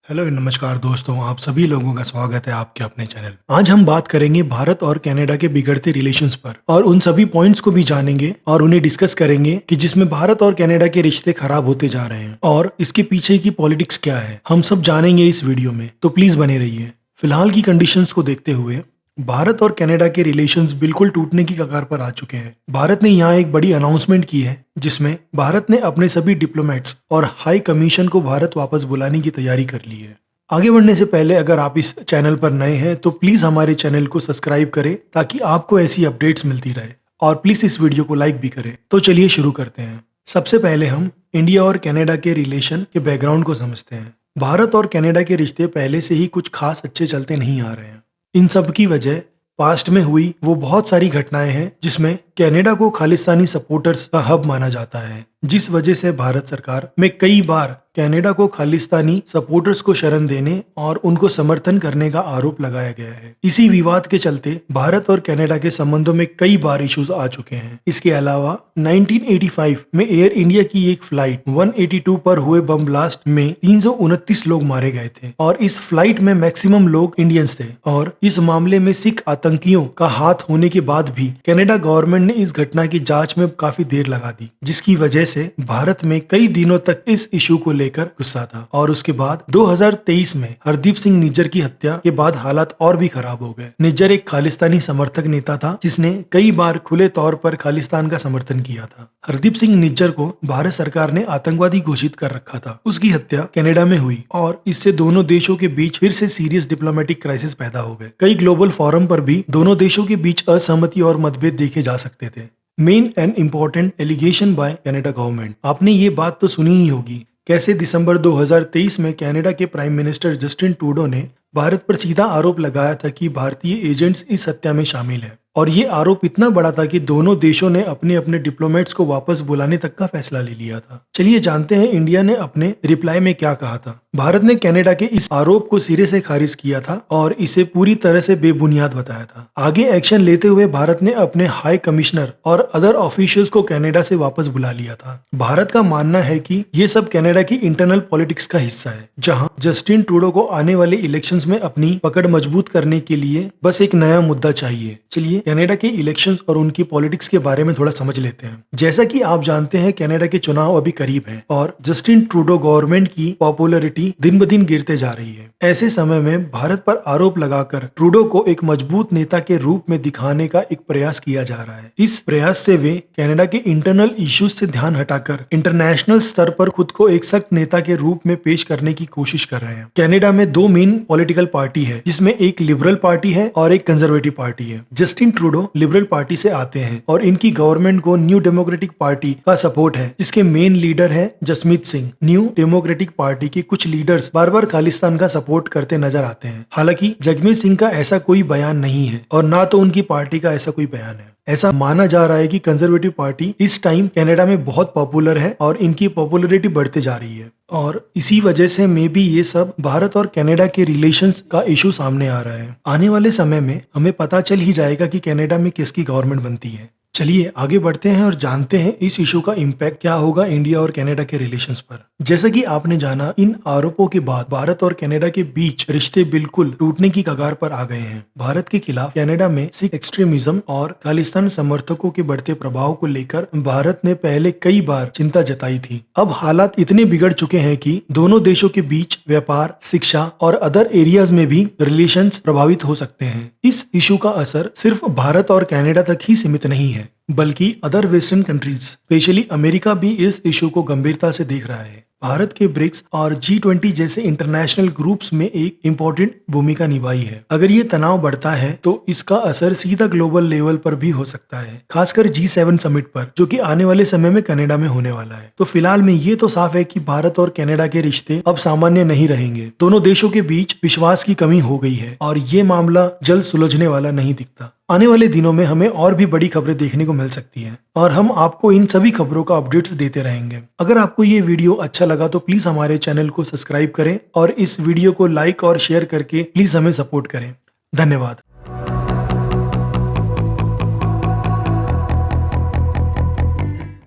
Hello नमस्कार दोस्तों, आप सभी लोगों का स्वागत है आपके अपने चैनल। आज हम बात करेंगे भारत और कनाडा के बिगड़ते रिलेशंस पर और उन सभी पॉइंट्स को भी जानेंगे और उन्हें डिस्कस करेंगे कि जिसमें भारत और कनाडा के रिश्ते खराब होते जा रहे हैं और इसके पीछे की पॉलिटिक्स क्या है, हम सब जानेंगे इस वीडियो में, तो प्लीज बने रहिए। फिलहाल की कंडीशंस को देखते हुए भारत और कनाडा के रिलेशंस बिल्कुल टूटने की कगार पर आ चुके हैं। भारत ने यहाँ एक बड़ी अनाउंसमेंट की है जिसमें भारत ने अपने सभी डिप्लोमेट्स और हाई कमीशन को भारत वापस बुलाने की तैयारी कर ली है। आगे बढ़ने से पहले अगर आप इस चैनल पर नए हैं तो प्लीज हमारे चैनल को सब्सक्राइब करें ताकि आपको ऐसी अपडेट्स मिलती रहे और प्लीज इस वीडियो को लाइक भी करें। तो चलिए शुरू करते हैं। सबसे पहले हम इंडिया और कनाडा के रिलेशन के बैकग्राउंड को समझते हैं। भारत और कनाडा के रिश्ते पहले से ही कुछ खास अच्छे चलते नहीं आ रहे हैं। इन सब की वजह पास्ट में हुई वो बहुत सारी घटनाएं हैं जिसमें कनाडा को खालिस्तानी सपोर्टर्स का हब माना जाता है, जिस वजह से भारत सरकार में कई बार कनाडा को खालिस्तानी सपोर्टर्स को शरण देने और उनको समर्थन करने का आरोप लगाया गया है। इसी विवाद के चलते भारत और कनाडा के संबंधों में कई बार इश्यूज आ चुके हैं। इसके अलावा 1985 में एयर इंडिया की एक फ्लाइट 182 पर हुए बम ब्लास्ट में 329 लोग मारे गए थे और इस फ्लाइट में मैक्सिमम लोग इंडियंस थे और इस मामले में सिख आतंकियों का हाथ होने के बाद भी कनाडा गवर्नमेंट ने इस घटना की जांच में काफी देर लगा दी, जिसकी वजह से भारत में कई दिनों तक इस इशू को लेकर गुस्सा था। और उसके बाद 2023 में हरदीप सिंह निज्जर की हत्या के बाद हालात और भी खराब हो गए। निज्जर एक खालिस्तानी समर्थक नेता था जिसने कई बार खुले तौर पर खालिस्तान का समर्थन किया था। हरदीप सिंह निज्जर को भारत सरकार ने आतंकवादी घोषित कर रखा था। उसकी हत्या कनाडा में हुई और इससे दोनों देशों के बीच फिर से सीरियस डिप्लोमेटिक क्राइसिस पैदा हो गए। कई ग्लोबल फोरम पर भी दोनों देशों के बीच असहमति और मतभेद देखे जा सकते थे। Main and important allegation by Canada government. आपने ये बात तो सुनी ही होगी, कैसे दिसंबर 2023 में कनाडा के प्राइम मिनिस्टर जस्टिन ट्रूडो ने भारत पर सीधा आरोप लगाया था कि भारतीय एजेंट्स इस हत्या में शामिल है और ये आरोप इतना बड़ा था कि दोनों देशों ने अपने अपने डिप्लोमेट्स को वापस बुलाने तक का फैसला ले लिया था। चलिए जानते हैं इंडिया ने अपने रिप्लाई में क्या कहा था। भारत ने कनाडा के इस आरोप को सिरे से खारिज किया था और इसे पूरी तरह से बेबुनियाद बताया था। आगे एक्शन लेते हुए भारत ने अपने हाई कमिश्नर और अदर ऑफिशियल्स को कनाडा से वापस बुला लिया था। भारत का मानना है कि ये सब कनाडा की इंटरनल पॉलिटिक्स का हिस्सा है, जहां जस्टिन ट्रूडो को आने वाले इलेक्शंस में अपनी पकड़ मजबूत करने के लिए बस एक नया मुद्दा चाहिए। चलिए कनाडा के इलेक्शंस और उनकी पॉलिटिक्स के बारे में थोड़ा समझ लेते हैं। जैसा कि आप जानते हैं कनाडा के चुनाव अभी करीब हैं और जस्टिन ट्रूडो गवर्नमेंट की पॉपुलैरिटी दिन ब दिन गिरते जा रही है। ऐसे समय में भारत पर आरोप लगाकर ट्रूडो को एक मजबूत नेता के रूप में दिखाने का एक प्रयास किया जा रहा है। इस प्रयास से वे कनाडा के इंटरनल इश्यूज से ध्यान हटाकर इंटरनेशनल स्तर पर खुद को एक सख्त नेता के रूप में पेश करने की कोशिश कर रहे हैं। कनाडा में दो मेन पॉलिटिकल पार्टी है, जिसमें एक लिबरल पार्टी है और एक कंजर्वेटिव पार्टी है। जस्टिन ट्रूडो लिबरल पार्टी से आते हैं और इनकी गवर्नमेंट को न्यू डेमोक्रेटिक पार्टी का सपोर्ट है, जिसके मेन लीडर है Jasmeet Singh. New democratic party के कुछ लीडर्स बार बार खालिस्तान का सपोर्ट करते नजर आते हैं। हालांकि जगमीत सिंह का ऐसा कोई बयान नहीं है और ना तो उनकी पार्टी का ऐसा कोई बयान है। ऐसा माना जा रहा है कि कंजर्वेटिव पार्टी इस टाइम कनाडा में बहुत पॉपुलर है और इनकी पॉपुलैरिटी बढ़ते जा रही है और इसी वजह से मे बी ये सब भारत और कनाडा के रिलेशंस का इशू सामने आ रहा है। आने वाले समय में हमें पता चल ही जाएगा कि कनाडा में किसकी गवर्नमेंट बनती है। चलिए आगे बढ़ते हैं और जानते हैं इस इशू का इम्पैक्ट क्या होगा इंडिया और कनाडा के रिलेशंस पर। जैसा कि आपने जाना, इन आरोपों के बाद भारत और कनाडा के बीच रिश्ते बिल्कुल टूटने की कगार पर आ गए हैं। भारत के खिलाफ कनाडा में सिख एक्सट्रीमिज्म और खालिस्तान समर्थकों के बढ़ते प्रभाव को लेकर भारत ने पहले कई बार चिंता जताई थी। अब हालात इतने बिगड़ चुके हैं कि दोनों देशों के बीच व्यापार, शिक्षा और अदर एरियाज में भी रिलेशंस प्रभावित हो सकते हैं। इस इशू का असर सिर्फ भारत और कनाडा तक ही सीमित नहीं है, बल्कि other western countries specially America भी इस इशू को गंभीरता से देख रहा है। भारत के ब्रिक्स और G20 जैसे इंटरनेशनल ग्रुप्स में एक इम्पोर्टेंट भूमिका निभाई है। अगर ये तनाव बढ़ता है तो इसका असर सीधा ग्लोबल लेवल पर भी हो सकता है, खासकर G7 समिट पर, जो कि आने वाले समय में कनाडा में होने वाला है। तो फिलहाल में ये तो साफ है कि भारत और कनाडा के रिश्ते अब सामान्य नहीं रहेंगे। दोनों देशों के बीच विश्वास की कमी हो गई है और ये मामला जल्द सुलझने वाला नहीं दिखता। आने वाले दिनों में हमें और भी बड़ी खबरें देखने को मिल सकती हैं और हम आपको इन सभी खबरों का अपडेट्स देते रहेंगे। अगर आपको ये वीडियो अच्छा लगा तो प्लीज हमारे चैनल को सब्सक्राइब करें और इस वीडियो को लाइक और शेयर करके प्लीज हमें सपोर्ट करें। धन्यवाद।